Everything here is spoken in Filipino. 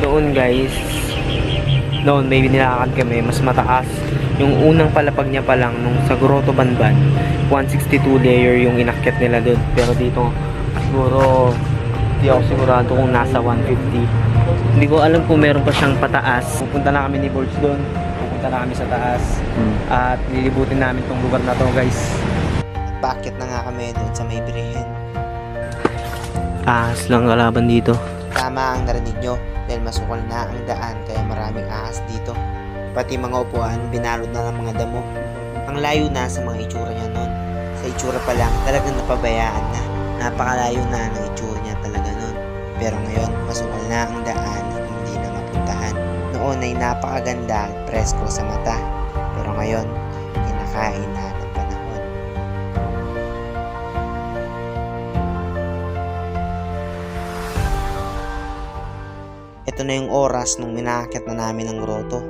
noon guys, noon may nilakad kami, mas mataas. Yung unang palapag niya pa lang, nung sa Grotto Banban, 162 layer yung inakyat nila doon. Pero dito, siguro, di ako sigurado kung nasa 150. Hindi ko alam kung meron pa siyang pataas. Pupunta na kami ni Borge doon. Pupunta na kami sa taas. At lilibutin namin tong lugar na to guys. Bakit na nga kami doon sa may Birhen. Ahas lang kalaban dito. Tama ang narinig nyo dahil masukal na ang daan kaya maraming ahas dito. Pati mga upuan, binalot na ng mga damo. Ang layo na sa mga itsura niya noon. Sa itsura pa lang, talagang napabayaan na. Napakalayo na ng itsura niya talaga noon. Pero ngayon, masukal na ang daan at hindi na mapuntahan. Noon ay napakaganda at presko sa mata. Pero ngayon, kinakain na ng panahon. Ito na yung oras nung minakit na namin ang grotto.